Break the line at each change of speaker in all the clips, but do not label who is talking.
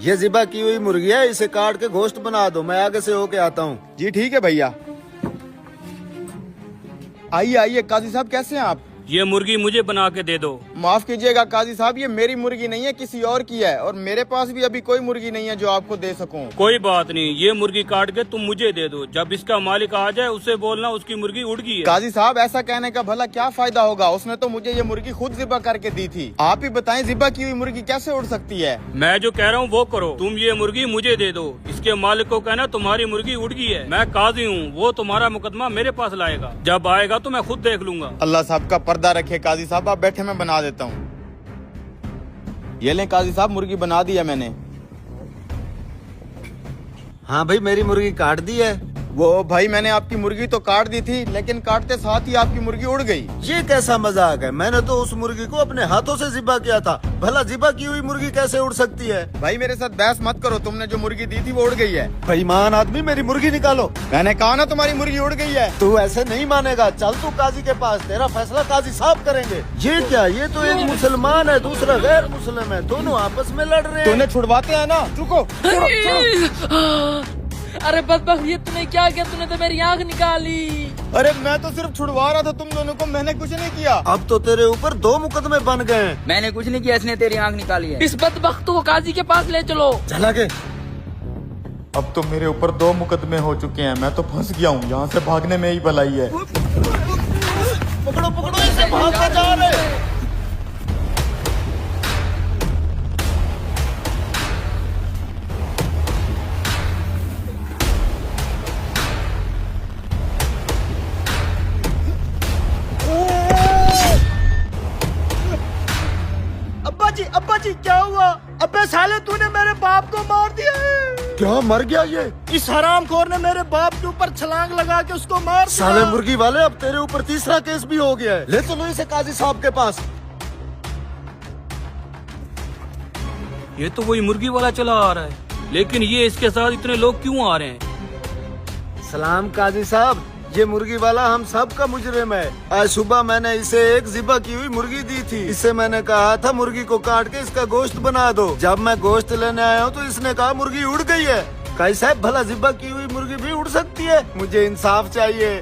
ये ज़िबा की हुई मुर्गी है, इसे काट के गोश्त बना दो, मैं आगे से होके आता हूँ।
जी ठीक है भैया। आइए आइए काजी साहब, कैसे हैं आप?
ये मुर्गी मुझे बना के दे दो।
माफ कीजिएगा काजी साहब, ये मेरी मुर्गी नहीं है, किसी और की है, और मेरे पास भी अभी कोई मुर्गी नहीं है जो आपको दे सकूं।
कोई बात नहीं, ये मुर्गी काट के तुम मुझे दे दो। जब इसका मालिक आ जाए उससे बोलना उसकी मुर्गी उड़ गई है।
काजी साहब ऐसा कहने का भला क्या फायदा होगा, उसने तो मुझे ये मुर्गी खुद ज़िबा करके दी थी। आप ही बताएं ज़िबा की हुई मुर्गी कैसे उड़ सकती है?
मैं जो कह रहा हूँ वो करो, तुम ये मुर्गी मुझे दे दो। इसके मालिक को कहना तुम्हारी मुर्गी उड़ गई है। मैं काजी हूँ, वो तुम्हारा मुकदमा मेरे पास लाएगा। जब आएगा तो मैं खुद देख लूंगा।
अल्लाह साहब का पर्दा रखे काजी साहब, आप बैठे, मैं बना देता हूँ। ये लें काजी साहब, मुर्गी बना दी है मैंने।
हाँ भाई, मेरी मुर्गी काट दी है।
वो भाई मैंने आपकी मुर्गी तो काट दी थी, लेकिन काटते साथ ही आपकी मुर्गी उड़ गई।
ये कैसा मजाक है? मैंने तो उस मुर्गी को अपने हाथों से ज़िबा किया था, भला ज़िबा की हुई मुर्गी कैसे उड़ सकती है?
भाई मेरे साथ बहस मत करो, तुमने जो मुर्गी दी थी वो उड़ गई है।
बेईमान आदमी, मेरी मुर्गी निकालो।
मैंने कहा ना तुम्हारी मुर्गी उड़ गई है।
तू ऐसे नहीं मानेगा, चल तू काजी के पास, तेरा फैसला काजी साहब करेंगे। ये क्या, ये तो एक मुसलमान है, दूसरा गैर मुस्लिम है, दोनों आपस में लड़ रहे हैं।
तूने छुड़वाते हैं ना, रुको।
अरे बदबख्त, ये तूने क्या किया? तूने तो मेरी आँख निकाली।
अरे मैं तो सिर्फ छुड़वा रहा था तुम दोनों को, मैंने कुछ नहीं किया।
अब तो तेरे ऊपर 2 मुकदमे बन गए हैं।
मैंने कुछ नहीं किया, इसने तेरी आंख निकाली है।
इस बदबख्त को काजी के पास ले चलो।
चला के।
अब तो मेरे ऊपर 2 मुकदमे हो चुके हैं, मैं तो फंस गया हूँ, यहाँ से भागने में ही भलाई है।
पकड़ो पकड़ो इसे, भागते जा रहे।
अब्बा जी क्या हुआ? अब्बे साले, तूने मेरे बाप को मार दिया है।
क्या, मर गया ये?
इस हरामखोर ने मेरे बाप के ऊपर छलांग लगा के उसको मार दिया।
साले मुर्गी वाले, अब तेरे ऊपर तीसरा केस भी हो गया है। ले चलो इसे काजी साहब के पास।
ये तो वही मुर्गी वाला चला आ रहा है, लेकिन ये इसके साथ इतने लोग क्यों आ रहे हैं?
सलाम काजी साहब, ये मुर्गी वाला हम सब का मुजरिम है। आज सुबह मैंने इसे एक ज़िबा की हुई मुर्गी दी थी। इससे मैंने कहा था मुर्गी को काट के इसका गोश्त बना दो। जब मैं गोश्त लेने आया हूँ तो इसने कहा मुर्गी उड़ गई है। काजी साहब, भला ज़िबा की हुई मुर्गी भी उड़ सकती है? मुझे इंसाफ चाहिए।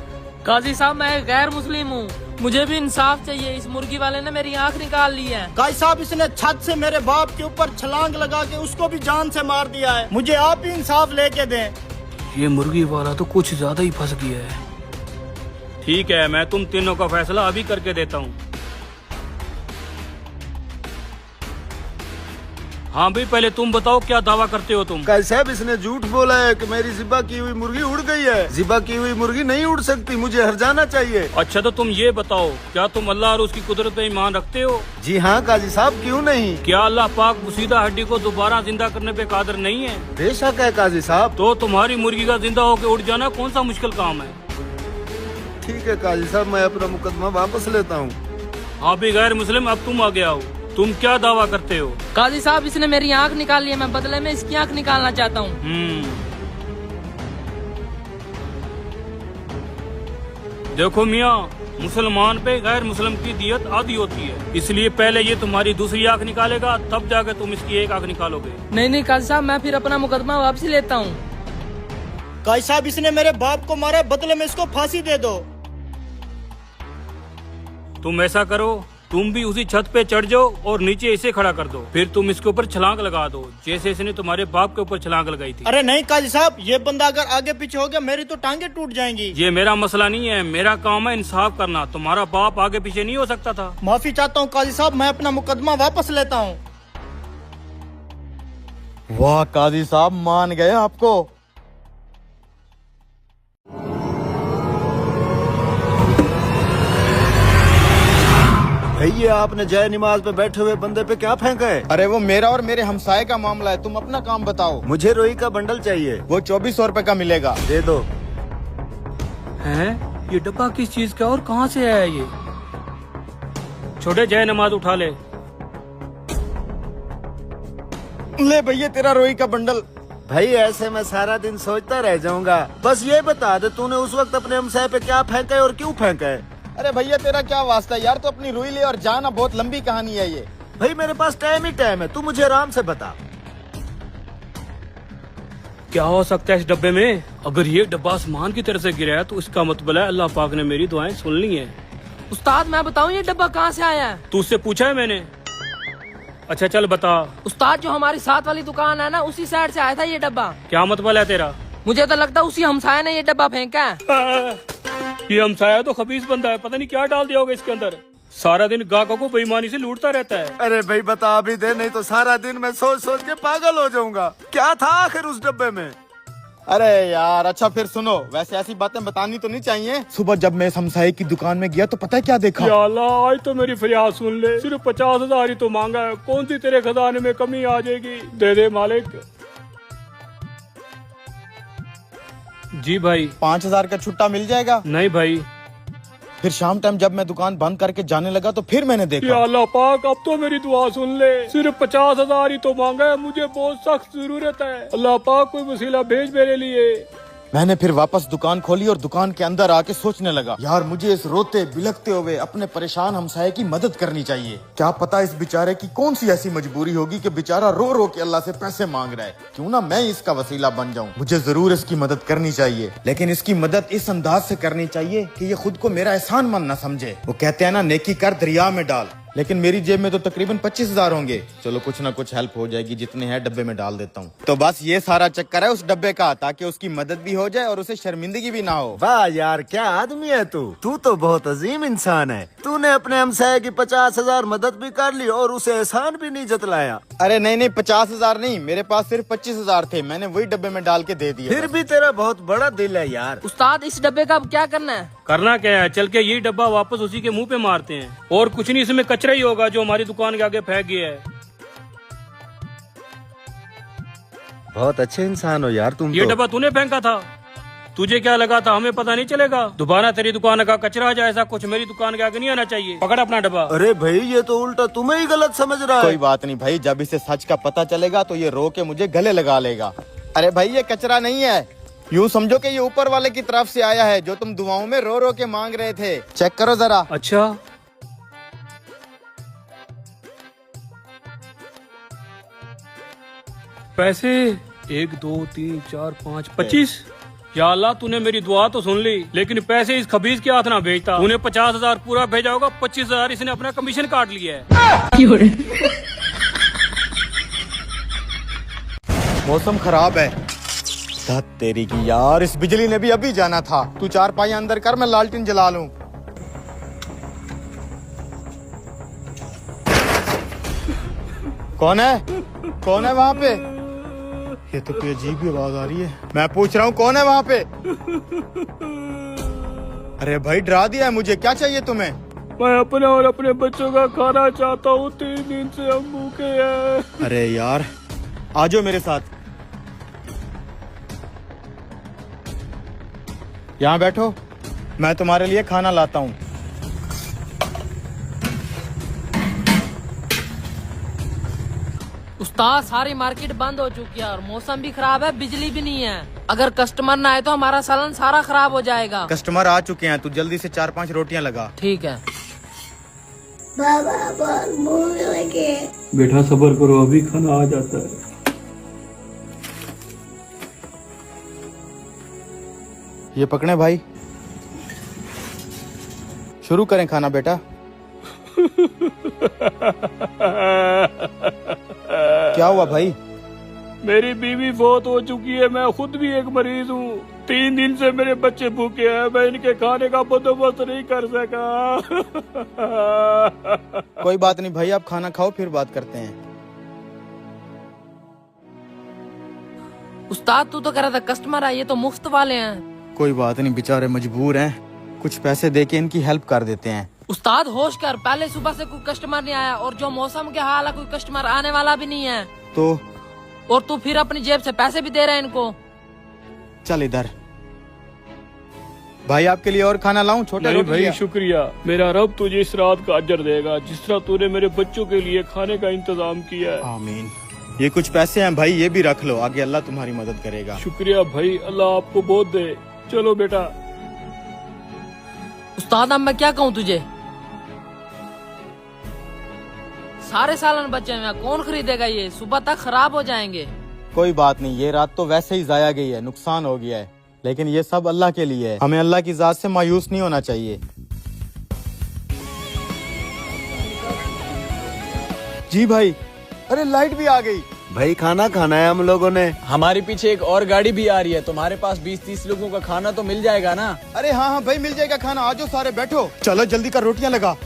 काजी साहब, मैं गैर मुस्लिम हूँ, मुझे भी इंसाफ चाहिए। इस मुर्गी वाले ने मेरी आँख निकाल ली है।
काजी साहब, इसने छत से मेरे बाप के ऊपर छलांग लगा के उसको भी जान से मार दिया है। मुझे आप ही इंसाफ लेके दें।
ये मुर्गी वाला तो कुछ ज्यादा ही फंस गया है। ठीक है, मैं तुम तीनों का फैसला अभी करके देता हूँ। हाँ भाई, पहले तुम बताओ क्या दावा करते हो तुम?
काजी साहब, इसने झूठ बोला है कि मेरी ज़िबा की हुई मुर्गी उड़ गई है। ज़िबा की हुई मुर्गी नहीं उड़ सकती, मुझे हर्जाना चाहिए।
अच्छा तो तुम ये बताओ, क्या तुम अल्लाह और उसकी कुदरत पे ईमान रखते हो?
जी हाँ काजी साहब, क्यों नहीं।
क्या अल्लाह पाक सीधा हड्डी को दोबारा जिंदा करने पे कादिर नहीं है?
बेशक है काजी साहब।
तो तुम्हारी मुर्गी का जिंदा होकर उड़ जाना कौन सा मुश्किल काम है?
ठीक है काजी साहब, मैं अपना मुकदमा वापस लेता हूँ।
हाँ भी गैर मुस्लिम, अब तुम आ गया हो, तुम क्या दावा करते हो?
काजी साहब, इसने मेरी आँख निकाल ली है, मैं बदले में इसकी आँख निकालना चाहता हूँ।
देखो मियाँ, मुसलमान पे गैर मुस्लिम की दियत आधी होती है, इसलिए पहले ये तुम्हारी दूसरी आँख निकालेगा, तब जाके तुम इसकी एक आँख निकालोगे।
नहीं काजी साहब, मैं फिर अपना मुकदमा वापसी लेता हूँ।
काजी साहब, इसने मेरे बाप को मारा, बदले में इसको फांसी दे दो।
तुम ऐसा करो, तुम भी उसी छत पे चढ़ जाओ और नीचे इसे खड़ा कर दो, फिर तुम इसके ऊपर छलांग लगा दो, जैसे इसने तुम्हारे बाप के ऊपर छलांग लगाई थी।
अरे नहीं काजी साहब, ये बंदा अगर आगे पीछे हो गया मेरी तो टांगे टूट जाएंगी।
ये मेरा मसला नहीं है, मेरा काम है इंसाफ करना। तुम्हारा बाप आगे पीछे नहीं हो सकता था।
माफी चाहता हूँ काजी साहब, मैं अपना मुकदमा वापस लेता हूँ।
वाह काजी साहब, मान गए आपको।
ये आपने जय नमाज पे बैठे हुए बंदे पे क्या फेंका है?
अरे वो मेरा और मेरे हमसाये का मामला है, तुम अपना काम बताओ।
मुझे रुई का बंडल चाहिए।
वो 2400 रुपए का मिलेगा।
दे दो।
हैं? ये डब्बा किस चीज का और कहाँ से आया ये? छोटे, जय नमाज उठा ले।
ले भैया तेरा रोई का बंडल।
भाई ऐसे मैं सारा दिन सोचता रह जाऊंगा। बस ये बता दे, तूने उस वक्त अपने हमसाये पे क्या फेंका है और क्यों फेंका है?
अरे भैया तेरा क्या वास्ता है यार, तो अपनी रुई ले और जाना, बहुत लंबी कहानी है ये।
भाई मेरे पास टाइम ही टाइम है, तू मुझे आराम से बता।
क्या हो सकता है इस डब्बे में? अगर ये डब्बा आसमान की तरफ से गिरा है तो इसका मतलब है अल्लाह पाक ने मेरी दुआएं सुन ली हैं।
उस्ताद मैं बताऊं ये डब्बा कहाँ से आया है?
तू उससे पूछा है मैंने? अच्छा चल बता।
उस्ताद जो हमारी साथ वाली दुकान है ना, उसी साइड से आया था ये डब्बा।
क्या मतलब है तेरा?
मुझे तो लगता है उसी हमसाया ने ये डब्बा फेंका है।
ये हमसाया तो खबीस बंदा है, पता नहीं क्या डाल दिया होगा इसके अंदर। सारा दिन ग्राहकों को बेईमानी से लूटता रहता है।
अरे भाई बता भी दे, नहीं तो सारा दिन मैं सोच सोच के पागल हो जाऊंगा। क्या था आखिर उस डब्बे में?
अरे यार अच्छा फिर सुनो, वैसे ऐसी बातें बतानी तो नहीं चाहिए। सुबह जब मैं इस हमसाये की दुकान में गया तो पता है क्या देखा?
या अल्लाह, आज तो मेरी फरियाद सुन ले। सिर्फ 50,000 ही तो मांगा है, कौन सी तेरे खजाने में कमी आ जाएगी? दे दे मालिक। जी भाई।
5,000 का छुट्टा मिल जाएगा?
नहीं भाई।
फिर शाम टाइम जब मैं दुकान बंद करके जाने लगा तो फिर मैंने
या
देखा।
अल्लाह पाक, अब तो मेरी दुआ सुन ले। सिर्फ 50,000 ही तो मांगा है, मुझे बहुत सख्त जरूरत है। अल्लाह पाक कोई वसीला भेज मेरे लिए।
मैंने फिर वापस दुकान खोली और दुकान के अंदर आके सोचने लगा, यार मुझे इस रोते बिलखते हुए अपने परेशान हमसाये की मदद करनी चाहिए। क्या पता इस बेचारे की कौन सी ऐसी मजबूरी होगी कि बेचारा रो रो के अल्लाह से पैसे मांग रहा है। क्यों ना मैं इसका वसीला बन जाऊं। मुझे जरूर इसकी मदद करनी चाहिए, लेकिन इसकी मदद इस अंदाज से करनी चाहिए कि ये खुद को मेरा एहसान मंद न समझे। वो कहते हैं ना, नेकी कर दरिया में डाल। लेकिन मेरी जेब में तो तकरीबन 25,000 होंगे। चलो कुछ ना कुछ हेल्प हो जाएगी, जितने हैं डब्बे में डाल देता हूँ। तो बस ये सारा चक्कर है उस डब्बे का, ताकि उसकी मदद भी हो जाए और उसे शर्मिंदगी भी ना हो।
वाह यार, क्या आदमी है तू। तू तो बहुत अजीम इंसान है। तूने अपने हमसाये की 50,000 मदद भी कर ली और उसे एहसान भी नहीं जतलाया।
अरे नहीं 50,000 नहीं, मेरे पास सिर्फ 25,000 थे। मैंने वही डब्बे में डाल के दे दिए।
फिर भी तेरा बहुत बड़ा दिल है यार।
उस्ताद इस डब्बे का अब क्या करना है?
करना क्या है, चल के यही डब्बा वापस उसी के मुंह पे मारते हैं। और कुछ नहीं, इसमें कचरा ही होगा जो हमारी दुकान के आगे फेंक गया है।
बहुत अच्छे इंसान हो यार तुम।
ये
तो
डब्बा तूने फेंका था? तुझे क्या लगा था हमें पता नहीं चलेगा? दोबारा तेरी दुकान का कचरा आ जाए, ऐसा कुछ मेरी दुकान के आगे नहीं आना चाहिए। पकड़ अपना डब्बा।
अरे भाई, ये तो उल्टा तुम्हें ही गलत समझ रहा है।
कोई बात नहीं भाई, जब इसे सच का पता चलेगा तो ये रो के मुझे गले लगा लेगा। अरे भाई ये कचरा नहीं है, यूँ समझो कि ये ऊपर वाले की तरफ से आया है, जो तुम दुआओं में रो रो के मांग रहे थे। चेक करो जरा।
अच्छा पैसे 1 2 3 4 5 25। या अल्लाह, तूने मेरी दुआ तो सुन ली, लेकिन पैसे इस खबीज के हाथ ना भेजता। तूने 50,000 पूरा भेजा होगा, 25,000 इसने अपना कमीशन काट लिया है।
मौसम खराब है। धत तेरी की यार, इस बिजली ने भी अभी जाना था। तू 4 पाई अंदर कर, मैं लालटेन जला लूं। कौन है? कौन है वहाँ पे? ये तो कोई अजीब ही आवाज आ रही है। मैं पूछ रहा हूँ कौन है वहाँ पे? अरे भाई डरा दिया है मुझे। क्या चाहिए तुम्हें?
मैं अपने और अपने बच्चों का खाना चाहता हूँ, 3 दिन से हम भूखे हैं।
अरे यार आ जाओ मेरे साथ, यहाँ बैठो, मैं तुम्हारे लिए खाना लाता हूँ।
उस्ताद सारी मार्केट बंद हो चुकी है और मौसम भी खराब है, बिजली भी नहीं है। अगर कस्टमर ना आए तो हमारा सालन सारा खराब हो जाएगा।
कस्टमर आ चुके हैं, तू जल्दी से 4-5 रोटियां लगा।
ठीक है।
बाबा बहुत भूख लगे।
बेटा सब्र करो, अभी खाना आ जाता है।
ये पकड़े भाई, शुरू करें खाना बेटा। क्या हुआ भाई?
मेरी बीवी बहुत हो चुकी है, मैं खुद भी एक मरीज हूँ। 3 दिन से मेरे बच्चे भूखे हैं, मैं इनके खाने का बंदोबस्त नहीं कर सका।
कोई बात नहीं भाई, आप खाना खाओ फिर बात करते हैं।
उस्ताद तू तो कह रहा था कस्टमर आए, ये तो मुफ्त वाले हैं।
कोई बात नहीं, बेचारे मजबूर हैं, कुछ पैसे देके इनकी हेल्प कर देते हैं।
उस्ताद होश कर, पहले सुबह से कोई कस्टमर नहीं आया और जो मौसम के हाल है कोई कस्टमर आने वाला भी नहीं है।
तो
और तू फिर अपनी जेब से पैसे भी दे रहा है इनको।
चल इधर भाई, आपके लिए और खाना लाऊं? छोटे
नहीं
रोटी
भाई
लिया?
शुक्रिया, मेरा रब तुझे इस रात का अजर देगा, जिस तरह तूने मेरे बच्चों के लिए खाने का इंतजाम किया है।
आमीन। ये कुछ पैसे हैं भाई, ये भी रख लो, आगे अल्लाह तुम्हारी मदद करेगा।
शुक्रिया भाई, अल्लाह आपको बहुत दे। चलो बेटा।
उस्ताद अब मैं क्या कहूँ तुझे, सारे सालन बचे हुए हैं, कौन खरीदेगा ये? सुबह तक खराब हो जाएंगे।
कोई बात नहीं, ये रात तो वैसे ही जाया गई है, नुकसान हो गया है, लेकिन ये सब अल्लाह के लिए है। हमें अल्लाह की जात से मायूस नहीं होना चाहिए। जी भाई, अरे लाइट भी आ गई।
भाई खाना खाना है हम लोगों ने।
हमारे पीछे एक और गाड़ी भी आ रही है, तुम्हारे पास 20-30 लोगों का खाना तो मिल जाएगा ना?
अरे हाँ हाँ भाई, मिल जाएगा खाना, आ जाओ सारे बैठो। चलो जल्दी कर, रोटियां लगा।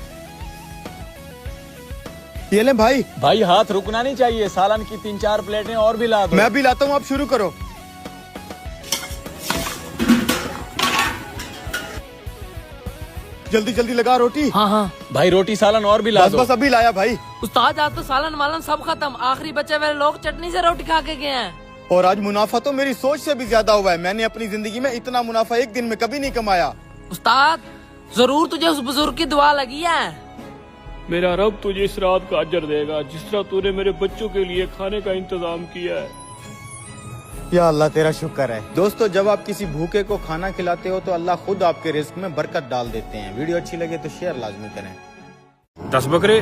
ये ले भाई।
भाई हाथ रुकना नहीं चाहिए, सालन की 3-4 प्लेटें और भी ला दो।
मैं भी लाता हूँ, आप शुरू करो। जल्दी जल्दी लगा रोटी।
हाँ हाँ
भाई रोटी सालन और भी ला
बस
दो।
बस अभी लाया भाई।
उस्ताद, आज तो सालन वालन सब खत्म, आखिरी बचे वाले लोग चटनी से रोटी खा के गए हैं।
और आज मुनाफा तो मेरी सोच से भी ज्यादा हुआ है। मैंने अपनी जिंदगी में इतना मुनाफा एक दिन में कभी नहीं कमाया।
उस्ताद, जरूर तुझे उस बुजुर्ग की दुआ लगी है।
मेरा रब तुझे इस रात का अजर देगा, जिस तरह तूने मेरे बच्चों के लिए खाने का इंतजाम किया है।
या अल्लाह तेरा शुक्र है। दोस्तों, जब आप किसी भूखे को खाना खिलाते हो तो अल्लाह खुद आपके रिस्क में बरकत डाल देते हैं। वीडियो अच्छी लगे तो शेयर लाजमी करें।
10 बकरे।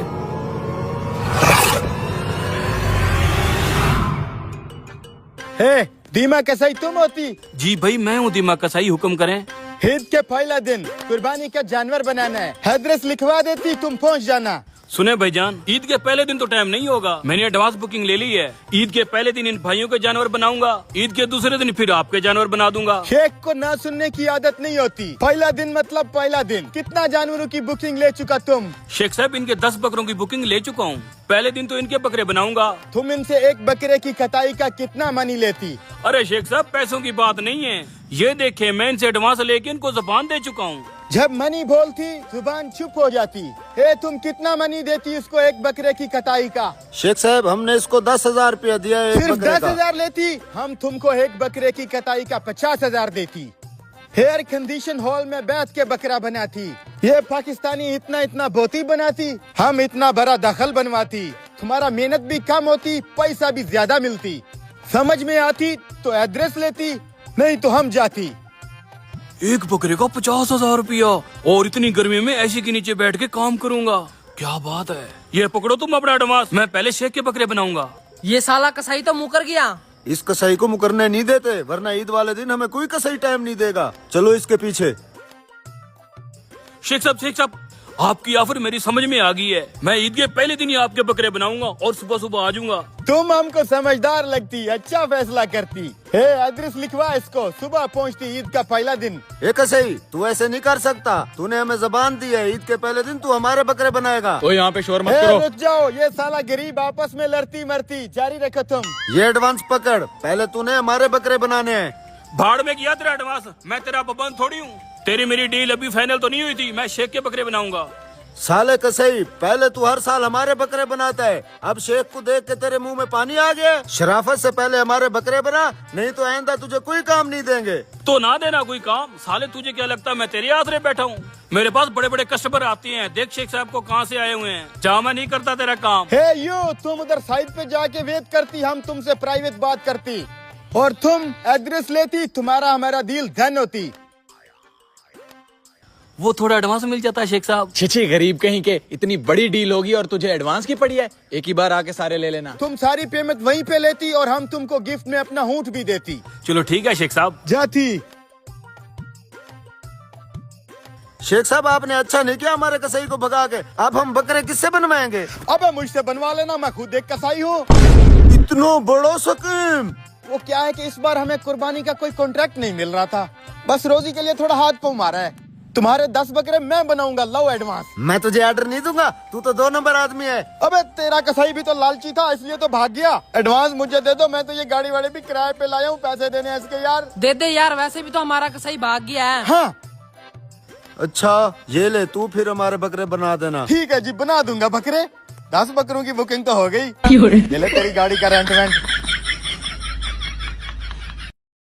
हे दीमा कसाई तुम होती?
जी भाई, मैं हूँ दिमाग कसाई, हुक्म करें।
ईद के पहला दिन कुर्बानी का जानवर बनाना है, एड्रेस लिखवा देती, तुम पहुंच जाना।
सुने भाईजान, ईद के पहले दिन तो टाइम नहीं होगा, मैंने एडवांस बुकिंग ले ली है। ईद के पहले दिन इन भाइयों के जानवर बनाऊंगा, ईद के दूसरे दिन फिर आपके जानवर बना दूंगा।
शेख को ना सुनने की आदत नहीं होती। पहला दिन मतलब पहला दिन। कितना जानवरों की बुकिंग ले चुका तुम?
शेख साहब, इनके 10 बकरों की बुकिंग ले चुका हूँ। पहले दिन तो इनके बकरे बनाऊंगा।
तुम इनसे एक बकरे की कटाई का कितना मनी लेती?
अरे शेख साहब, पैसों की बात नहीं है, ये देखे मैं इनसे एडवांस लेके इनको जबान दे चुका हूँ।
जब मनी बोलती जुबान चुप हो जाती। हे तुम कितना मनी देती इसको एक बकरे की कटाई का?
शेख साहब, हमने इसको 10,000 रुपया दिया है एक
सिर्फ
बकरे का।
10,000 लेती, हम तुमको एक बकरे की कटाई का 50,000 देती। एयर कंडीशन हॉल में बैठ के बकरा बनाती। ये पाकिस्तानी इतना इतना बोती बनाती, हम इतना बड़ा दखल बनवाती। तुम्हारा मेहनत भी कम होती, पैसा भी ज्यादा मिलती। समझ में आती तो एड्रेस लेती, नहीं तो हम जाती।
एक बकरे का 50,000 रुपया, और इतनी गर्मी में ऐसी के नीचे बैठ के काम करूंगा, क्या बात है। ये पकड़ो तुम अपना एडवांस, मैं पहले शेख के बकरे बनाऊंगा।
ये साला कसाई तो मुकर गया।
इस कसाई को मुकरने नहीं देते, वरना ईद वाले दिन हमें कोई कसाई टाइम नहीं देगा। चलो इसके पीछे।
शेख साहब, आपकी ऑफर मेरी समझ में आ गई है। मैं ईद के पहले दिन ही आपके बकरे बनाऊंगा और सुबह सुबह आ जाऊंगा।
तुम हमको समझदार लगती, अच्छा फैसला करती। हे एड्रेस लिखवा इसको, सुबह पहुंचती ईद का पहला दिन।
ए कसाई, तू ऐसे नहीं कर सकता। तूने हमें जबान दी है, ईद के पहले दिन तू हमारे बकरे बनाएगा।
तो यहाँ पे शोर मत
हे
करो।
रुक जाओ, ये साला गरीब आपस में लड़ती मरती, जारी रखो तुम।
ये एडवांस पकड़, पहले तूने हमारे बकरे बनाने हैं।
भाड़ में किया तेरा एडवांस, मैं तेरा पाबंद थोड़ी हूँ। तेरी मेरी डील अभी फाइनल तो नहीं हुई थी, मैं शेख के बकरे बनाऊंगा।
साले कसाई, पहले तू हर साल हमारे बकरे बनाता है, अब शेख को देख के तेरे मुंह में पानी आ गया। शराफत से पहले हमारे बकरे बना, नहीं तो आइंदा तुझे कोई काम नहीं देंगे।
तो ना देना कोई काम। साले तुझे क्या लगता है मैं तेरे आसरे बैठा हूँ? मेरे पास बड़े बड़े कस्टमर आते हैं, देख शेख साहब को कहाँ से आए हुए हैं। जहाँ मैं नहीं करता तेरा काम।
हे यू, तुम उधर साइड पे जाके वेट करती, हम तुमसे प्राइवेट बात करती, और तुम एड्रेस लेती, तुम्हारा हमारा डील डन होती।
वो थोड़ा एडवांस मिल जाता है शेख साहब।
छिछी गरीब कहीं के, इतनी बड़ी डील होगी और तुझे एडवांस की पड़ी है? एक ही बार आके सारे ले लेना।
तुम सारी पेमेंट वहीं पे लेती और हम तुमको गिफ्ट में अपना ऊँट भी देती।
चलो ठीक है शेख साहब।
जाती।
शेख साहब, आपने अच्छा नहीं किया हमारे कसाई को भगा के। अब हम बकरे किससे बनवाएंगे?
अब मुझसे बनवा लेना, मैं खुद एक कसाई हूँ।
इतनो बड़ो स्कीम।
वो क्या है कि इस बार हमें कुर्बानी का कोई कॉन्ट्रैक्ट नहीं मिल रहा था, बस रोजी के लिए थोड़ा हाथ पाँव मारा है। तुम्हारे 10 बकरे मैं बनाऊंगा, लो एडवांस।
मैं तुझे ऑर्डर नहीं दूंगा, तू तो 2 नंबर आदमी है।
अबे तेरा कसाई भी तो लालची था, इसलिए तो भाग गया। एडवांस मुझे दे दो, मैं तो ये गाड़ी वाले भी किराए पे लाया हूँ, पैसे देने हैं इसके यार।
दे दे यार, वैसे भी तो हमारा कसाई भाग गया है।
हाँ
अच्छा ये ले, तू फिर हमारे बकरे बना देना।
ठीक है जी, बना दूंगा बकरे। 10 बकरों की बुकिंग तो हो गई। ये ले तेरी गाड़ी का रेंट वेंट।